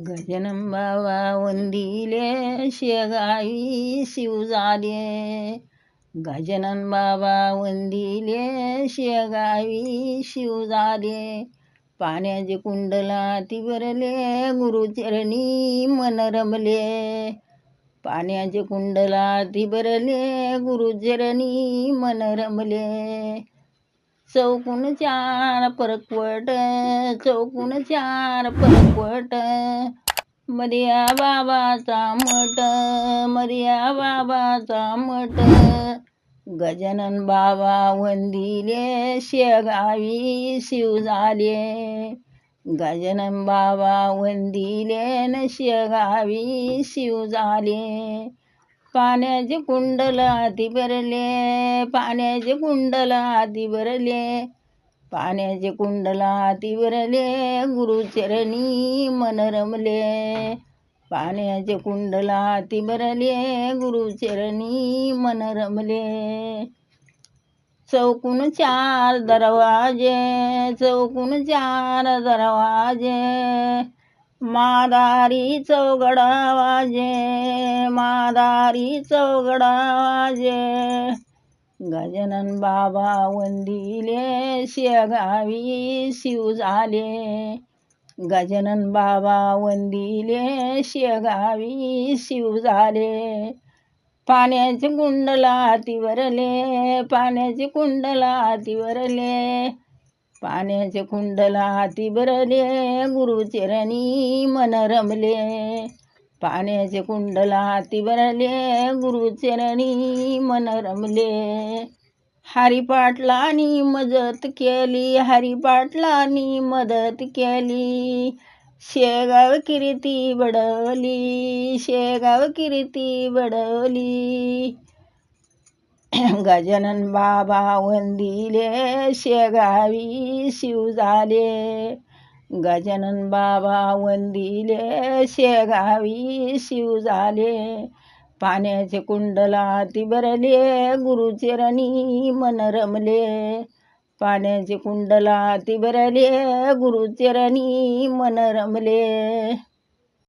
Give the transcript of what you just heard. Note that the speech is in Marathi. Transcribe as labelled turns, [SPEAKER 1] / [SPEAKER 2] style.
[SPEAKER 1] गजानन बाबा वंदिले शेगावी शिव झाले. गजानन बाबा वंदिले शेगावी शिव झाले. पाण्याचे कुंडलाती भरले गुरुचरणी मन रमले. पाण्याचे कुंडलाती भरले गुरुचरणी मन रमले. चौकून चार परकवट चौकून चार परकवट मर्या बाबाचा मठ मर्या बाबाचा मठ. गजानन बाबा वंदिले शेगावी शिव झाले. गजानन बाबा वंदिले न शेगावी शिव झाले. पाण्याचे कुंडलाती भरले पाण्याचे कुंडलाती भरले. पाण्याचे कुंडलाती भरले गुरुचरणी मन रमले. पाण्याचे कुंडलाती भरले गुरुचरणी मन रमले. चौकून चार दरवाजे चौकून चार दरवाजे मादारी चौघडा वाजे मादारी चौघडा वाजे. गजानन बाबा वंदिले शेगावी शिव झाले. गजानन बाबा वंदिले शेगावी शिव झाले. पाण्याचे कुंडलाती भरले पाण्याचे कुंडलाती भरले. पाण्याचे कुंडलाती भरले गुरुचरणी मन रमले. पाण्याचे कुंडलाती भरले गुरुचरणी मन रमले. हरिपाटलांनी मदत केली हरिपाटलांनी मदत केली. शेगाव कीर्ती बडवली शेगाव कीर्ती बडवली. गजानन बाबा वंदिले शेगावी शिव झाले. गजानन बाबा वंदिले शेगावी शिव झाले. पाण्याचे कुंडलाती भरले गुरुचरणी मन रमले. पाण्याचे कुंडलाती भरले गुरुचरणी मन रमले.